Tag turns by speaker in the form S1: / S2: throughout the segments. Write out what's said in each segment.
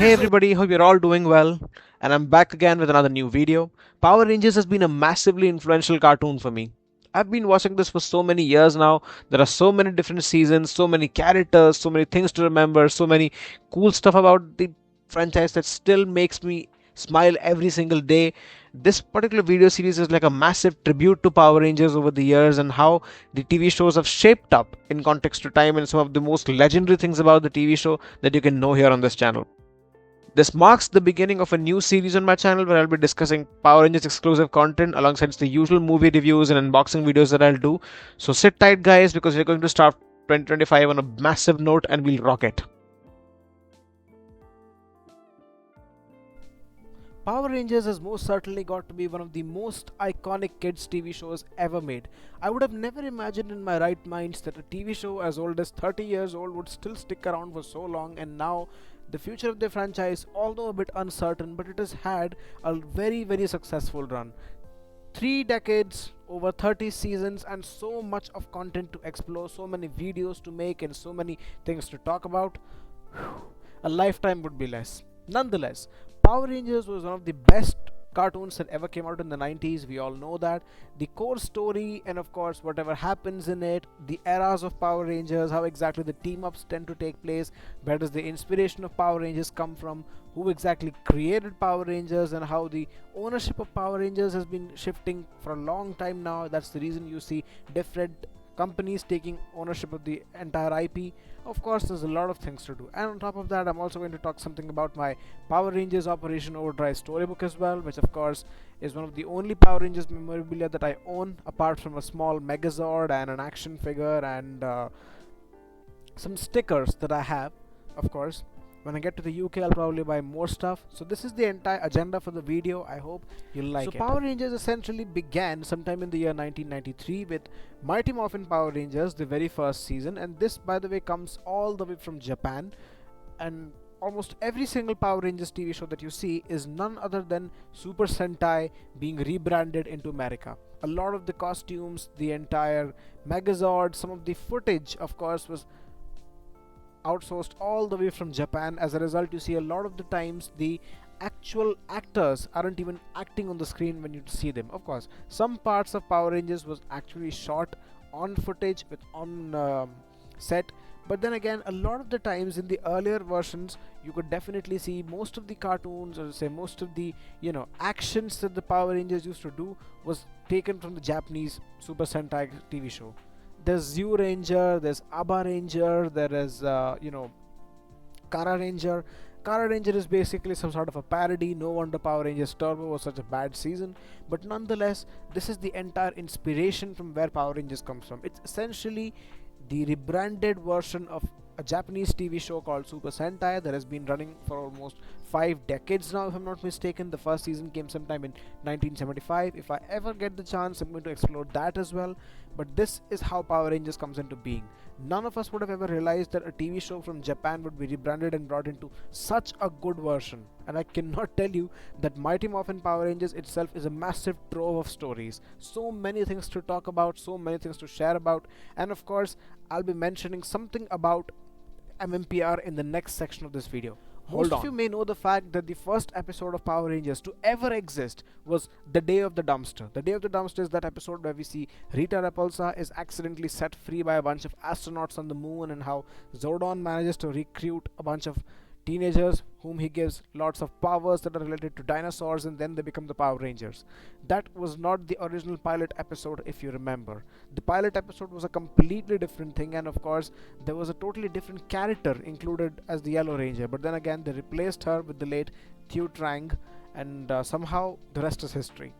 S1: Hey everybody, hope you're all doing well, and I'm back again with another new video. Power Rangers has been a massively influential cartoon for me. I've been watching this for so many years now. There are so many different seasons, so many characters, so many things to remember, so many cool stuff about the franchise that still makes me smile every single day. This particular video series is like a massive tribute to Power Rangers over the years and how the TV shows have shaped up in context to time and some of the most legendary things about the TV show that you can know here on this channel. This marks the beginning of a new series on my channel where I'll be discussing Power Rangers exclusive content alongside the usual movie reviews and unboxing videos that I'll do. So sit tight, guys, because we're going to start 2025 on a massive note and we'll rock it. Power Rangers has most certainly got to be one of the most iconic kids TV shows ever made. I would have never imagined in my right minds that a TV show as old as 30 years old would still stick around for so long, and now the future of the franchise, although a bit uncertain, but it has had a very successful run. 3 decades, over 30 seasons, and so much of content to explore, so many videos to make, and so many things to talk about. A lifetime would be less. Nonetheless, Power Rangers was one of the best cartoons that ever came out in the 90s. We all know that. The core story, and of course, whatever happens in it, the eras of Power Rangers, how exactly the team ups tend to take place, where does the inspiration of Power Rangers come from, who exactly created Power Rangers, and how the ownership of Power Rangers has been shifting for a long time now. That's the reason you see different companies taking ownership of the entire IP. Of course, there's a lot of things to do, and on top of that, I'm also going to talk something about my Power Rangers Operation Overdrive storybook as well, which of course is one of the only Power Rangers memorabilia that I own, apart from a small Megazord and an action figure and some stickers that I have. Of course, when I get to the UK, I'll probably buy more stuff. So this is the entire agenda for the video. I hope you'll like it. So Power Rangers essentially began sometime in the year 1993 with Mighty Morphin Power Rangers, the very first season, and this, by the way, comes all the way from Japan. And almost every single Power Rangers TV show that you see is none other than Super Sentai being rebranded into America. A lot of the costumes, the entire Megazord, some of the footage, of course, was outsourced all the way from Japan. As a result, you see a lot of the times the actual actors aren't even acting on the screen when you see them. Of course, some parts of Power Rangers was actually shot on footage with on set, but then again, a lot of the times in the earlier versions, you could definitely see most of the cartoons, or say most of the actions that the Power Rangers used to do was taken from the Japanese Super Sentai TV show. There's Zoo Ranger, there's Abba Ranger, there is Kara Ranger. Kara Ranger is basically some sort of a parody. No wonder Power Rangers Turbo was such a bad season, but nonetheless, this is the entire inspiration from where Power Rangers comes from. It's essentially the rebranded version of a Japanese TV show called Super Sentai that has been running for almost 5 decades now, if I'm not mistaken. The first season came sometime in 1975. If I ever get the chance, I'm going to explore that as well. But this is how Power Rangers comes into being. None of us would have ever realized that a TV show from Japan would be rebranded and brought into such a good version. And I cannot tell you that Mighty Morphin Power Rangers itself is a massive trove of stories. So many things to talk about, so many things to share about, and of course, I'll be mentioning something about MMPR in the next section of this video. Most of you may know the fact that the first episode of Power Rangers to ever exist was The Day of the Dumpster. The Day of the Dumpster is that episode where we see Rita Repulsa is accidentally set free by a bunch of astronauts on the moon, and how Zordon manages to recruit a bunch of teenagers whom he gives lots of powers that are related to dinosaurs, and then they become the Power Rangers. That was not the original pilot episode, if you remember. The pilot episode was a completely different thing, and of course there was a totally different character included as the Yellow Ranger, but then again they replaced her with the late Theo Trang, and somehow the rest is history.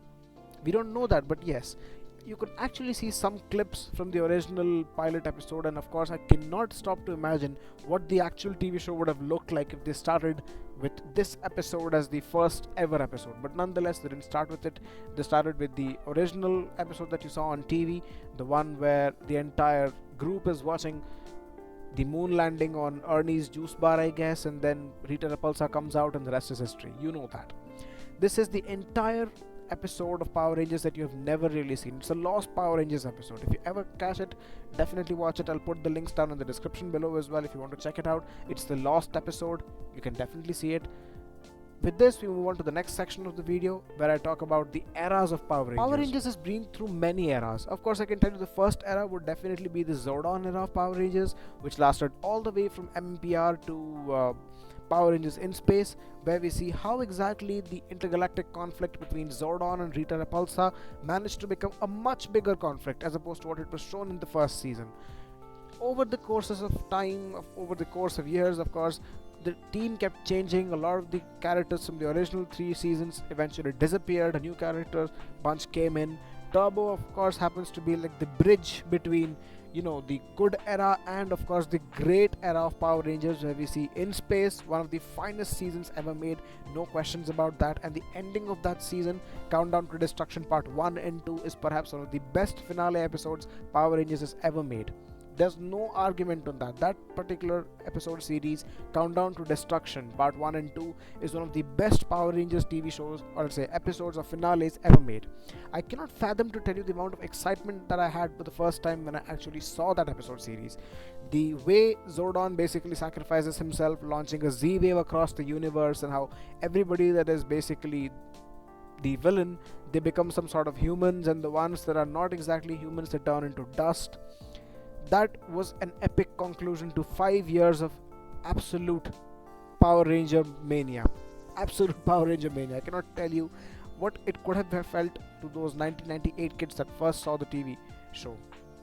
S1: We don't know that, but yes, you could actually see some clips from the original pilot episode, and of course I cannot stop to imagine what the actual TV show would have looked like if they started with this episode as the first ever episode. But nonetheless, they didn't start with it. They started with the original episode that you saw on TV, the one where the entire group is watching the moon landing on Ernie's juice bar, I guess, and then Rita Repulsa comes out and the rest is history. You know that. This is the entire episode of Power Rangers that you have never really seen. It's a lost Power Rangers episode. If you ever catch it, definitely watch it. I'll put the links down in the description below as well if you want to check it out. It's the lost episode. You can definitely see it. With this, we move on to the next section of the video where I talk about the eras of Power Rangers. Power Rangers has been through many eras. Of course, I can tell you the first era would definitely be the Zordon era of Power Rangers, which lasted all the way from MMPR to Power Rangers in Space, where we see how exactly the intergalactic conflict between Zordon and Rita Repulsa managed to become a much bigger conflict as opposed to what it was shown in the first season. Over the courses of time, over the course of years, of course, the team kept changing. A lot of the characters from the original 3 seasons eventually disappeared. A new character bunch came in. Turbo, of course, happens to be like the bridge between, the good era and of course the great era of Power Rangers, where we see In Space, one of the finest seasons ever made, no questions about that. And the ending of that season, Countdown to Destruction Part 1 and 2, is perhaps one of the best finale episodes Power Rangers has ever made. There's no argument on that. That particular episode series, Countdown to Destruction Part 1 and 2, is one of the best Power Rangers TV shows, or I'll say episodes or finales ever made. I cannot fathom to tell you the amount of excitement that I had for the first time when I actually saw that episode series. The way Zordon basically sacrifices himself, launching a Z-wave across the universe, and how everybody that is basically the villain, they become some sort of humans, and the ones that are not exactly humans, they turn into dust. That was an epic conclusion to 5 years of absolute Power Ranger mania. Absolute Power Ranger mania. I cannot tell you what it could have felt to those 1998 kids that first saw the TV show.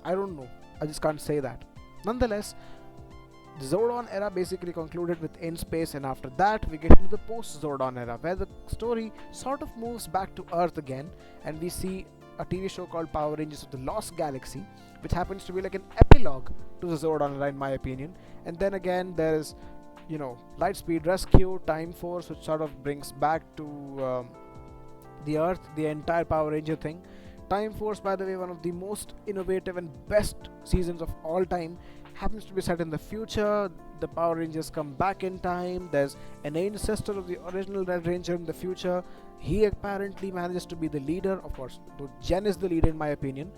S1: I don't know. I just can't say that. Nonetheless, the Zordon era basically concluded with In Space, and after that we get into the post-Zordon era, where the story sort of moves back to Earth again, and we see a TV show called Power Rangers of the Lost Galaxy, which happens to be like an epilogue to the Zordon era in my opinion. And then again there's Lightspeed Rescue, Time Force, which sort of brings back to the Earth the entire Power Ranger thing. Time Force, by the way, one of the most innovative and best seasons of all time, happens to be set in the future. The Power Rangers come back in time. There's an ancestor of the original Red Ranger in the future. He apparently manages to be the leader. Of course, though Jen is the leader in my opinion,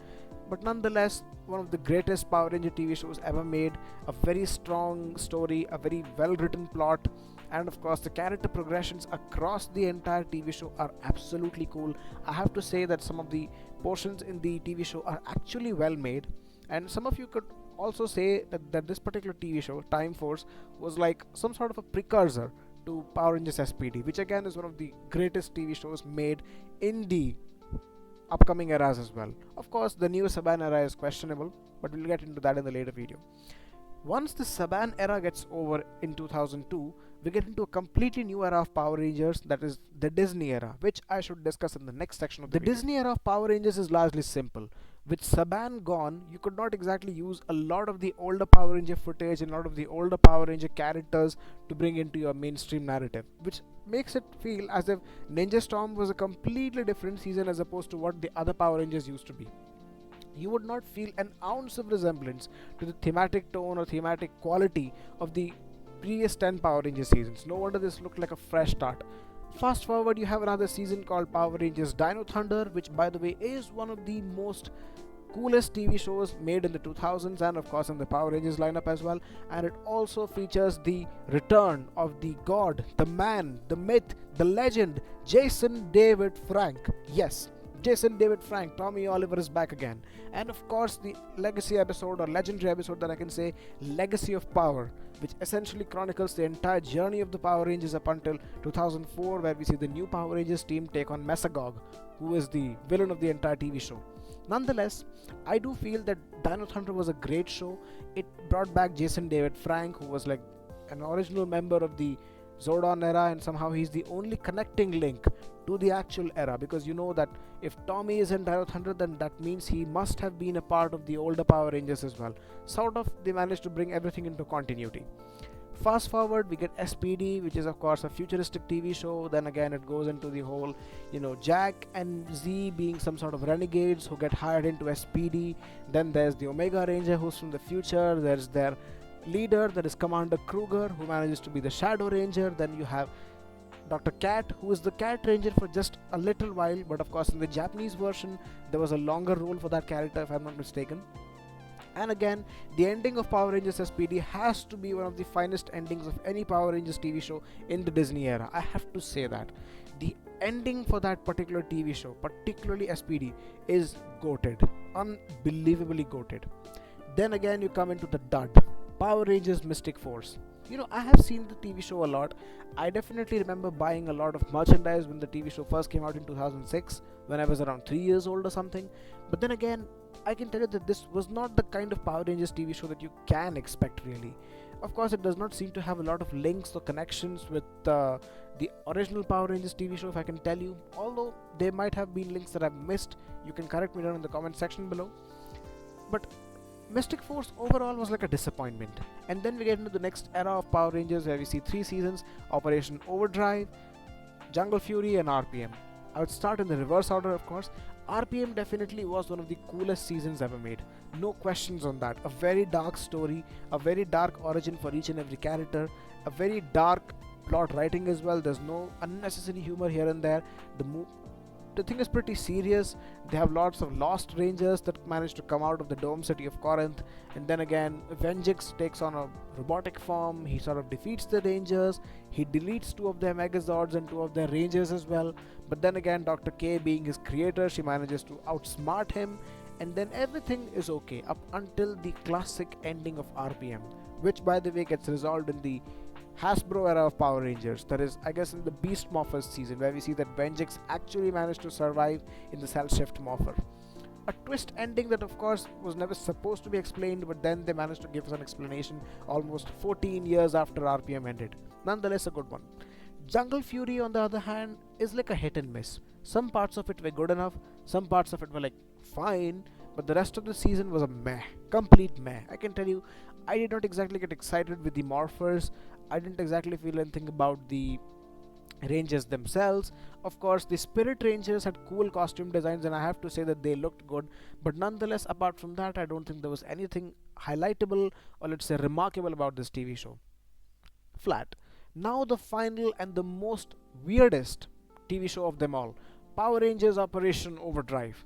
S1: but nonetheless, one of the greatest Power Ranger TV shows ever made. A very strong story, a very well written plot, and of course the character progressions across the entire TV show are absolutely cool. I have to say that some of the portions in the TV show are actually well made, and some of you could also say that this particular TV show, Time Force, was like some sort of a precursor to Power Rangers SPD, which again is one of the greatest TV shows made in the upcoming eras as well. Of course, the Neo Saban Era is questionable, but we'll get into that in the later video. Once the Saban era gets over in 2002, we get into a completely new era of Power Rangers, that is the Disney era, which I should discuss in the next section of the video. Disney era of Power Rangers is largely simple. With Saban gone, you could not exactly use a lot of the older Power Ranger footage and a lot of the older Power Ranger characters to bring into your mainstream narrative, which makes it feel as if Ninja Storm was a completely different season as opposed to what the other Power Rangers used to be. You would not feel an ounce of resemblance to the thematic tone or thematic quality of the previous 10 Power Ranger seasons. No wonder this looked like a fresh start. Fast forward, you have another season called Power Rangers Dino Thunder, which by the way is one of the most coolest TV shows made in the 2000s, and of course in the Power Rangers lineup as well. And it also features the return of the god, the man, the myth, the legend, Jason David Frank. Yes, Jason David Frank, Tommy Oliver is back again. And of course the legacy episode, or legendary episode that I can say, Legacy of Power, which essentially chronicles the entire journey of the Power Rangers up until 2004, where we see the new Power Rangers team take on Mesogog, who is the villain of the entire TV show. Nonetheless, I do feel that Dino Thunder was a great show. It brought back Jason David Frank, who was like an original member of the Zordon era, and somehow he's the only connecting link to the actual era, because you know that if Tommy is in Dino Thunder, then that means he must have been a part of the older Power Rangers as well. Sort of, they managed to bring everything into continuity. Fast forward, we get SPD, which is of course a futuristic TV show. Then again it goes into the whole, Jack and Z being some sort of renegades who get hired into SPD. Then there's the Omega Ranger, who's from the future. There's their leader, that is Commander Kruger, who manages to be the Shadow Ranger. Then you have Dr. Cat, who is the Cat Ranger for just a little while, but of course in the Japanese version there was a longer role for that character if I'm not mistaken. And again, the ending of Power Rangers SPD has to be one of the finest endings of any Power Rangers TV show in the Disney era. I have to say that. The ending for that particular TV show, particularly SPD, is goated. Unbelievably goated. Then again, you come into the dud, Power Rangers Mystic Force. I have seen the TV show a lot. I definitely remember buying a lot of merchandise when the TV show first came out in 2006, when I was around 3 years old or something. But then again, I can tell you that this was not the kind of Power Rangers TV show that you can expect, really. Of course, it does not seem to have a lot of links or connections with the original Power Rangers TV show, if I can tell you. Although there might have been links that I've missed, you can correct me down in the comment section below. But Mystic Force overall was like a disappointment. And then we get into the next era of Power Rangers, where we see 3 seasons: Operation Overdrive, Jungle Fury, and RPM. I would start in the reverse order, of course. RPM definitely was one of the coolest seasons ever made. No questions on that. A very dark story, a very dark origin for each and every character, a very dark plot writing as well. There's no unnecessary humor here and there. The thing is pretty serious. They have lots of lost rangers that manage to come out of the dome city of Corinth, and then again Venjix takes on a robotic form. He sort of defeats the rangers. He deletes 2 of their Megazords and 2 of their rangers as well. But then again, Dr. K, being his creator, she manages to outsmart him, and then everything is okay up until the classic ending of RPM, which by the way gets resolved in the Hasbro Era of Power Rangers. That is, I guess, in the Beast Morphers season, where we see that Venjix actually managed to survive in the Cell Shift Morpher. A twist ending that, of course, was never supposed to be explained, but then they managed to give us an explanation almost 14 years after RPM ended. Nonetheless, a good one. Jungle Fury, on the other hand, is like a hit and miss. Some parts of it were good enough, some parts of it were like fine, but the rest of the season was a meh, complete meh. I can tell you, I did not exactly get excited with the Morphers. I didn't exactly feel anything about the Rangers themselves. Of course, the Spirit Rangers had cool costume designs, and I have to say that they looked good. But nonetheless, apart from that, I don't think there was anything highlightable or let's say remarkable about this TV show. Flat. Now the final and the most weirdest TV show of them all, Power Rangers Operation Overdrive.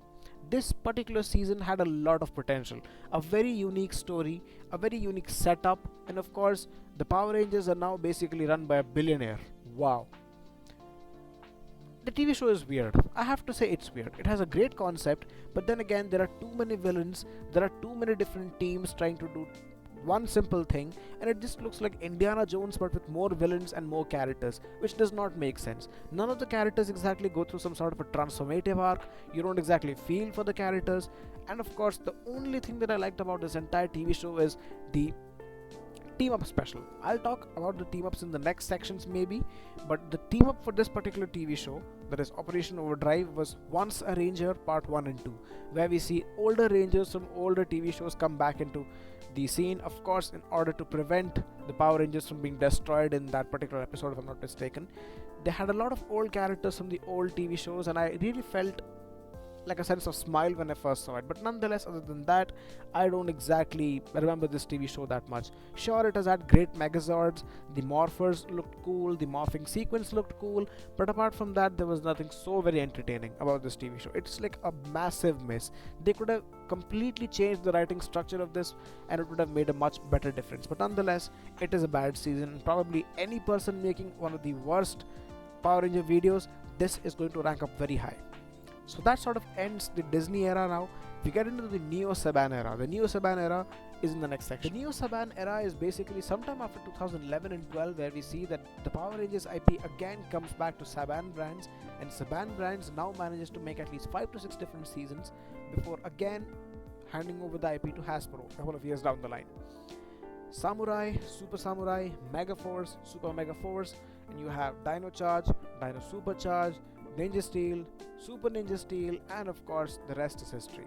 S1: This particular season had a lot of potential, a very unique story, a very unique setup, and of course, the Power Rangers are now basically run by a billionaire. Wow. The TV show is weird. I have to say it's weird. It has a great concept, but then again, there are too many villains, there are too many different teams trying to do one simple thing, and it just looks like Indiana Jones but with more villains and more characters, which does not make sense. None of the characters exactly go through some sort of a transformative arc. You don't exactly feel for the characters, and of course the only thing that I liked about this entire TV show is the team up special. I'll talk about the team ups in the next sections maybe, but the team up for this particular TV show, that is Operation Overdrive, was Once a Ranger Part 1 and 2, where we see older Rangers from older TV shows come back into the scene, of course, in order to prevent the Power Rangers from being destroyed in that particular episode, if I'm not mistaken. They had a lot of old characters from the old TV shows, and I really felt like a sense of smile when I first saw it. But nonetheless, other than that, I don't exactly remember this TV show that much. Sure, it has had great Megazords, the Morphers looked cool, the morphing sequence looked cool, but apart from that, there was nothing so very entertaining about this TV show. It's like a massive miss. They could have completely changed the writing structure of this, and it would have made a much better difference. But nonetheless, it is a bad season. Probably any person making one of the worst Power Ranger videos, this is going to rank up very high. So that sort of ends the Disney era now. We get into the Neo Saban Era. The Neo Saban Era is in the next section. The Neo Saban Era is basically sometime after 2011 and 12, where we see that the Power Rangers IP again comes back to Saban brands, and Saban brands now manages to make at least 5 to 6 different seasons before again handing over the IP to Hasbro a couple of years down the line. Samurai, Super Samurai, Mega Force, Super Mega Force, and you have Dino Charge, Dino Super Charge, Ninja Steel, Super Ninja Steel, and of course the rest is history.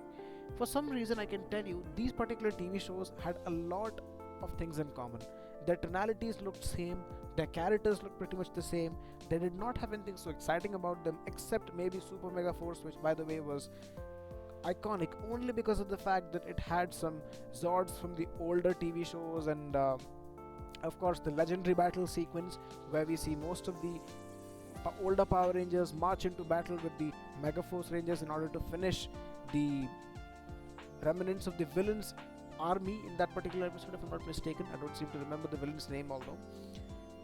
S1: For some reason, I can tell you these particular TV shows had a lot of things in common. Their tonalities looked same, their characters looked pretty much the same. They did not have anything so exciting about them except maybe Super Mega Force, which by the way was iconic only because of the fact that it had some Zords from the older TV shows, and of course the legendary battle sequence where we see most of the older Power Rangers march into battle with the Megaforce Rangers in order to finish the remnants of the villain's army in that particular episode, if I'm not mistaken. I don't seem to remember the villain's name, although.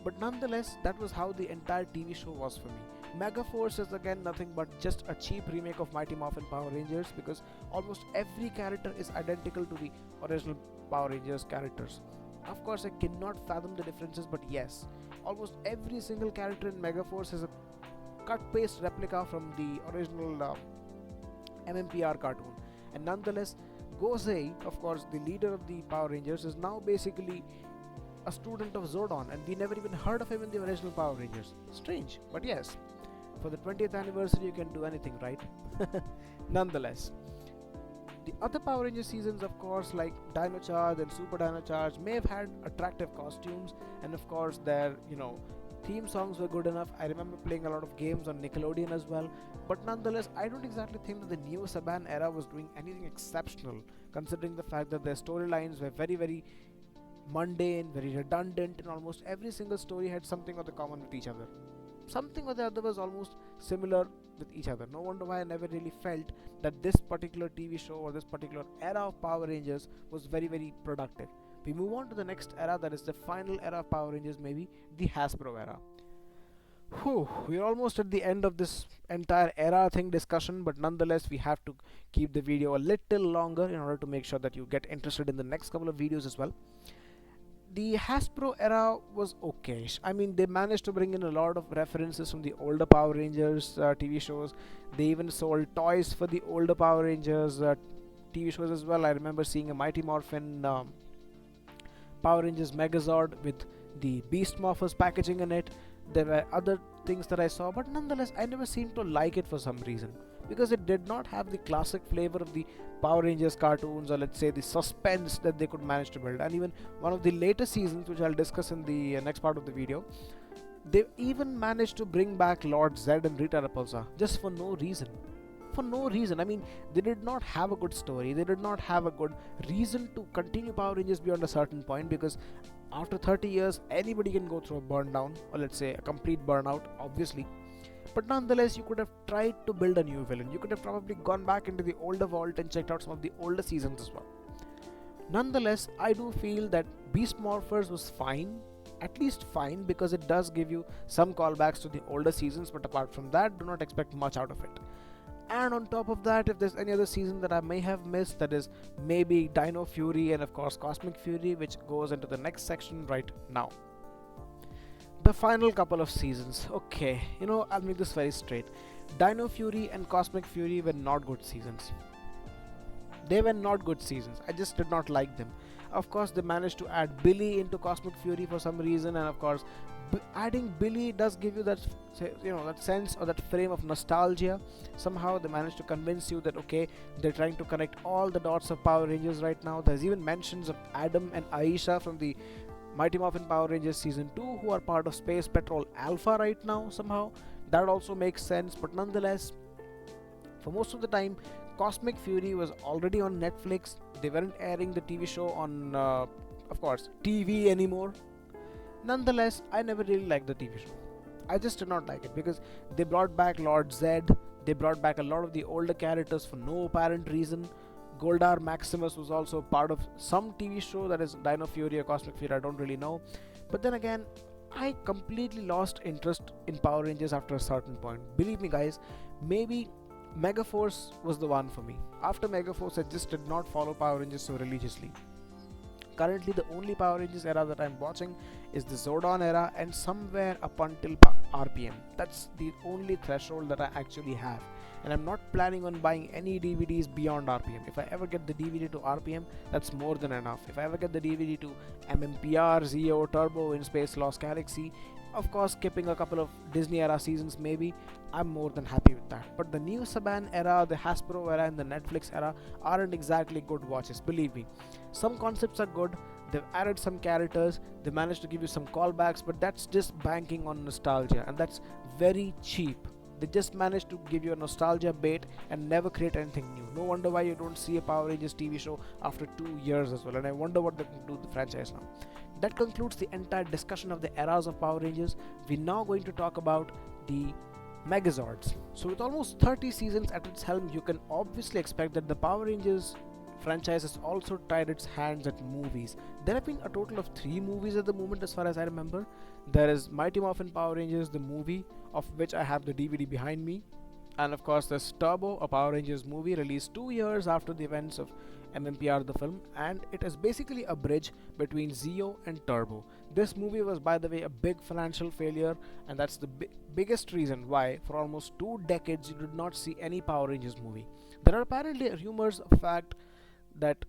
S1: But nonetheless, that was how the entire TV show was for me. Megaforce is again nothing but just a cheap remake of Mighty Morphin Power Rangers, because almost every character is identical to the original Power Rangers characters. Of course, I cannot fathom the differences, but yes, almost every single character in Megaforce is a cut-paste replica from the original MMPR cartoon. And nonetheless, Gozei, of course, the leader of the Power Rangers, is now basically a student of Zordon, and we never even heard of him in the original Power Rangers. Strange, but yes, for the 20th anniversary you can do anything, right? Nonetheless, the other Power Ranger seasons, of course, like Dino Charge and Super Dino Charge, may have had attractive costumes, and of course their theme songs were good enough. I remember playing a lot of games on Nickelodeon as well, but nonetheless, I don't exactly think that the Neo Saban era was doing anything exceptional, considering the fact that their storylines were very, very mundane, very redundant, and almost every single story had something or the common with each other. Something or the other was almost similar with each other. No wonder why I never really felt that this particular TV show or this particular era of Power Rangers was very, very productive. We move on to the next era, that is the final era of Power Rangers, maybe the Hasbro era. Whew, we're almost at the end of this entire era thing discussion, but nonetheless we have to keep the video a little longer in order to make sure that you get interested in the next couple of videos as well. The Hasbro era was okay. I mean, they managed to bring in a lot of references from the older Power Rangers TV shows. They even sold toys for the older Power Rangers TV shows as well. I remember seeing a Mighty Morphin Power Rangers Megazord with the Beast Morphers packaging in it. There were other things that I saw, but nonetheless I never seemed to like it for some reason, because it did not have the classic flavor of the Power Rangers cartoons, or let's say the suspense that they could manage to build. And even one of the later seasons, which I'll discuss in the next part of the video, they even managed to bring back Lord Zedd and Rita Repulsa just for no reason. For no reason. I mean, they did not have a good story, they did not have a good reason to continue Power Rangers beyond a certain point, because after 30 years anybody can go through a burn down, or let's say a complete burnout, obviously. But nonetheless, you could have tried to build a new villain. You could have probably gone back into the older vault and checked out some of the older seasons as well. Nonetheless, I do feel that Beast Morphers was fine, at least fine, because it does give you some callbacks to the older seasons, but apart from that, do not expect much out of it. And on top of that, if there's any other season that I may have missed, that is maybe Dino Fury and of course Cosmic Fury, which goes into the next section right now. The final couple of seasons, okay, I'll make this very straight. Dino Fury and Cosmic Fury were not good seasons. They were not good seasons. I just did not like them. Of course, they managed to add Billy into Cosmic Fury for some reason, and of course, adding Billy does give you that, that sense or that frame of nostalgia. Somehow they managed to convince you that okay, they're trying to connect all the dots of Power Rangers right now. There's even mentions of Adam and Aisha from the Mighty Morphin Power Rangers Season 2, who are part of Space Patrol Alpha right now. Somehow that also makes sense, but nonetheless, for most of the time, Cosmic Fury was already on Netflix. They weren't airing the TV show on, of course, TV anymore. Nonetheless, I never really liked the TV show. I just did not like it, because they brought back Lord Zedd. They brought back a lot of the older characters for no apparent reason. Goldar Maximus was also part of some TV show, that is Dino Fury or Cosmic Fury, I don't really know. But then again, I completely lost interest in Power Rangers after a certain point. Believe me guys, maybe Megaforce was the one for me. After Megaforce, I just did not follow Power Rangers so religiously. Currently, the only Power Rangers era that I'm watching is the Zordon era, and somewhere up until RPM. That's the only threshold that I actually have. And I'm not planning on buying any DVDs beyond RPM. If I ever get the DVD to RPM, that's more than enough. If I ever get the DVD to MMPR, Zeo, Turbo, In Space, Lost Galaxy, of course skipping a couple of Disney era seasons maybe, I'm more than happy with that. But the Neo Saban era, the Hasbro era and the Netflix era aren't exactly good watches, believe me. Some concepts are good, they've added some characters, they managed to give you some callbacks, but that's just banking on nostalgia, and that's very cheap. They just managed to give you a nostalgia bait and never create anything new. No wonder why you don't see a Power Rangers TV show after 2 years as well, and I wonder what they can do with the franchise now. That concludes the entire discussion of the eras of Power Rangers. We're now going to talk about the Megazords. So, with almost 30 seasons at its helm, you can obviously expect that the Power Rangers franchise has also tried its hands at movies. There have been a total of 3 movies at the moment, as far as I remember. There is Mighty Morphin Power Rangers, the movie, of which I have the DVD behind me. And of course, there's Turbo, a Power Rangers movie released 2 years after the events of MMPR the film, and it is basically a bridge between Zeo and Turbo. This movie was, by the way, a big financial failure, and that's the biggest reason why, for almost 2 decades, you did not see any Power Rangers movie. There are apparently rumors of fact that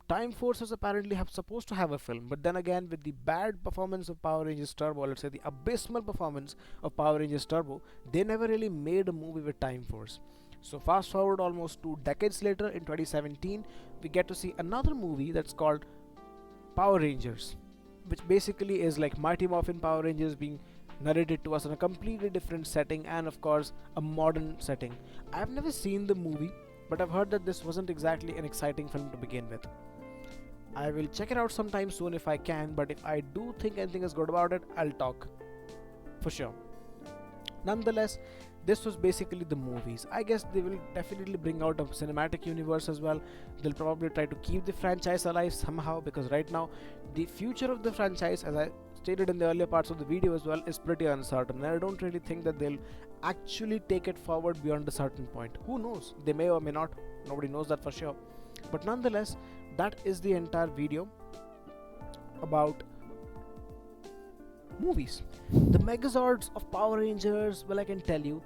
S1: Time Force was apparently supposed to have a film, but then again, with the bad performance of Power Rangers Turbo, let's say the abysmal performance of Power Rangers Turbo, they never really made a movie with Time Force. So fast forward almost 2 decades later, in 2017, we get to see another movie that's called Power Rangers, which basically is like Mighty Morphin Power Rangers being narrated to us in a completely different setting, and of course a modern setting. I've never seen the movie, but I've heard that this wasn't exactly an exciting film to begin with. I will check it out sometime soon if I can, but if I do think anything is good about it, I'll talk for sure. Nonetheless, this was basically the movies. I guess they will definitely bring out a cinematic universe as well. They'll probably try to keep the franchise alive somehow, because right now the future of the franchise, as I stated in the earlier parts of the video as well, is pretty uncertain, and I don't really think that they'll actually take it forward beyond a certain point. Who knows? They may or may not. Nobody knows that for sure. But nonetheless, that is the entire video about movies. The Megazords of Power Rangers, well, I can tell you,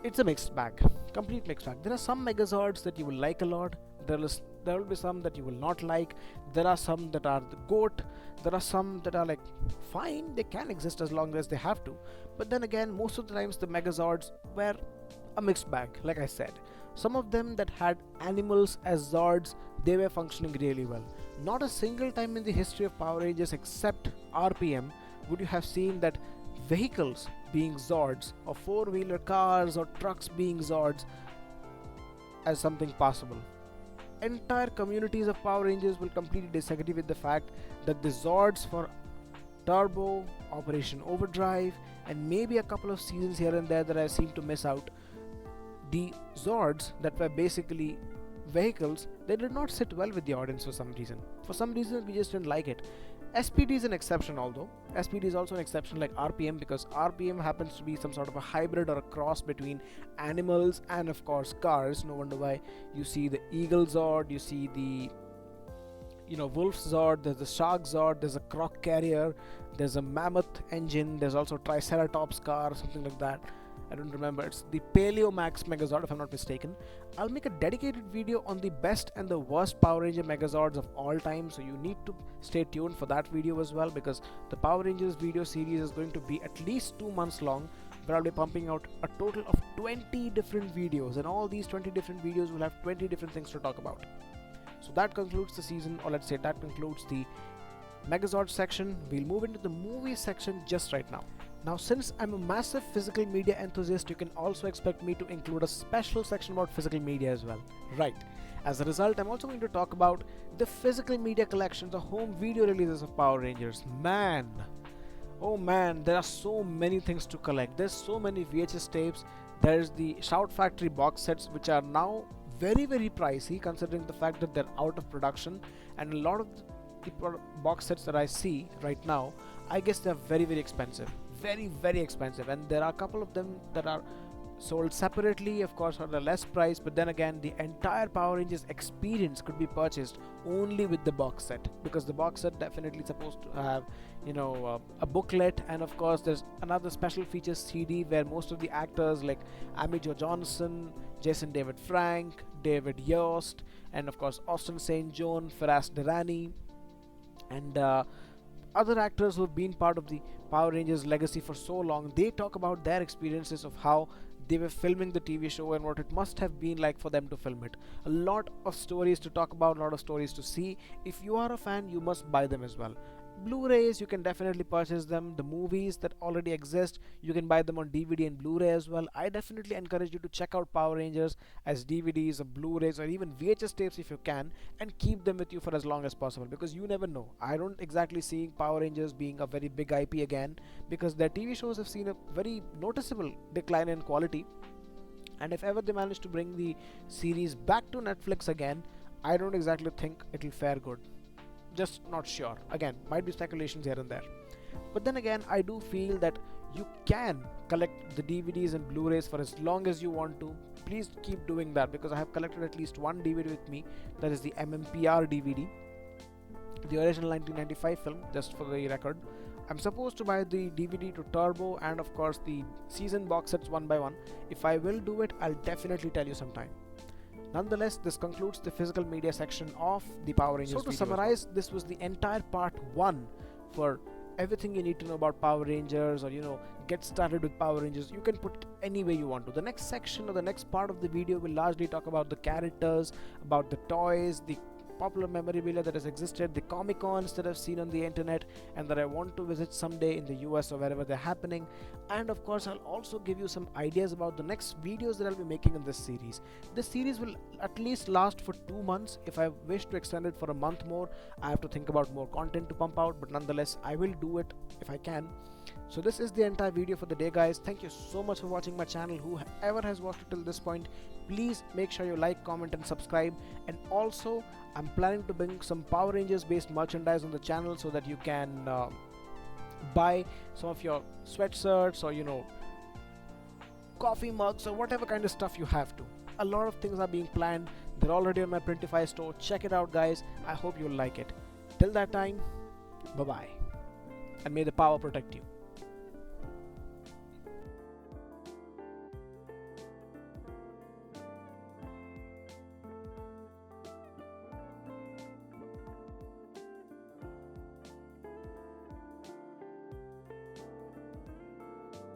S1: it's a mixed bag, complete mixed bag. There are some Megazords that you will like a lot. There will be some that you will not like. There are some that are the GOAT. There are some that are like fine, they can exist as long as they have to. But then again, most of the times the Megazords were a mixed bag, like I said. Some of them that had animals as Zords, they were functioning really well. Not a single time in the history of Power Rangers except RPM would you have seen that vehicles being Zords, or four-wheeler cars or trucks being Zords, as something possible. Entire communities of Power Rangers will completely disagree with the fact that the Zords for Turbo, Operation Overdrive, and maybe a couple of seasons here and there that I seem to miss out, the Zords that were basically vehicles, they did not sit well with the audience for some reason. For some reason, we just didn't like it. SPD is an exception, although SPD is also an exception like RPM, because RPM happens to be some sort of a hybrid or a cross between animals and of course cars. No wonder why you see the Eagle Zord, you see the Wolf Zord, there's the Shark Zord, there's a Croc Carrier, there's a Mammoth engine, there's also Triceratops car, something like that. I don't remember. It's the Paleo Max Megazord, if I'm not mistaken. I'll make a dedicated video on the best and the worst Power Ranger Megazords of all time, so you need to stay tuned for that video as well, because the Power Rangers video series is going to be at least 2 months long, where I'll be pumping out a total of 20 different videos, and all these 20 different videos will have 20 different things to talk about. So that concludes the season, or let's say that concludes the Megazord section. We'll move into the movie section just right now. Now, since I'm a massive physical media enthusiast, you can also expect me to include a special section about physical media as well. Right. As a result, I'm also going to talk about the physical media collection, the home video releases of Power Rangers. Man, oh man, there are so many things to collect. There's so many VHS tapes. There's the Shout Factory box sets, which are now very, very pricey considering the fact that they're out of production, and a lot of the box sets that I see right now, I guess they're very, very expensive. Very, very expensive, and there are a couple of them that are sold separately, of course, at a less price, but then again, the entire Power Rangers experience could be purchased only with the box set, because the box set definitely supposed to have a booklet, and of course there's another special features CD where most of the actors like Amy Jo Johnson, Jason David Frank, David Yost, and of course Austin St. John, Firas Durrani, and other actors who have been part of the Power Rangers legacy for so long, they talk about their experiences of how they were filming the TV show and what it must have been like for them to film it. A lot of stories to talk about, a lot of stories to see. If you are a fan, you must buy them as well. Blu-rays, you can definitely purchase them. The movies that already exist, you can buy them on DVD and Blu-ray as well. I definitely encourage you to check out Power Rangers as DVDs or Blu-rays or even VHS tapes if you can, and keep them with you for as long as possible, because you never know. I don't exactly see Power Rangers being a very big IP again, because their TV shows have seen a very noticeable decline in quality, and if ever they manage to bring the series back to Netflix again, I don't exactly think it'll fare good. Just not sure. Again, might be speculations here and there. But then again, I do feel that you can collect the DVDs and Blu-rays for as long as you want to. Please keep doing that, because I have collected at least one DVD with me, that is the MMPR DVD, the original 1995 film, just for the record. I'm supposed to buy the DVD to Turbo and of course the season box sets one by one. If I will do it, I'll definitely tell you sometime. Nonetheless, this concludes the physical media section of the Power Rangers. So to summarize, this was the entire part 1 for everything you need to know about Power Rangers, or get started with Power Rangers. You can put it any way you want to. The next section or the next part of the video will largely talk about the characters, about the toys, the popular memorabilia that has existed, the Comic Cons that I've seen on the internet and that I want to visit someday in the US or wherever they're happening. And of course, I'll also give you some ideas about the next videos that I'll be making in this series. This series will at least last for 2 months. If I wish to extend it for a month more, I have to think about more content to pump out, but nonetheless, I will do it if I can. So this is the entire video for the day, guys. Thank you so much for watching my channel. Whoever has watched it till this point, please make sure you like, comment and subscribe. And also, I'm planning to bring some Power Rangers based merchandise on the channel, so that you can buy some of your sweatshirts or coffee mugs or whatever kind of stuff you have to. A lot of things are being planned. They're already on my Printify store. Check it out, guys. I hope you'll like it. Till that time, bye bye, and may the power protect you.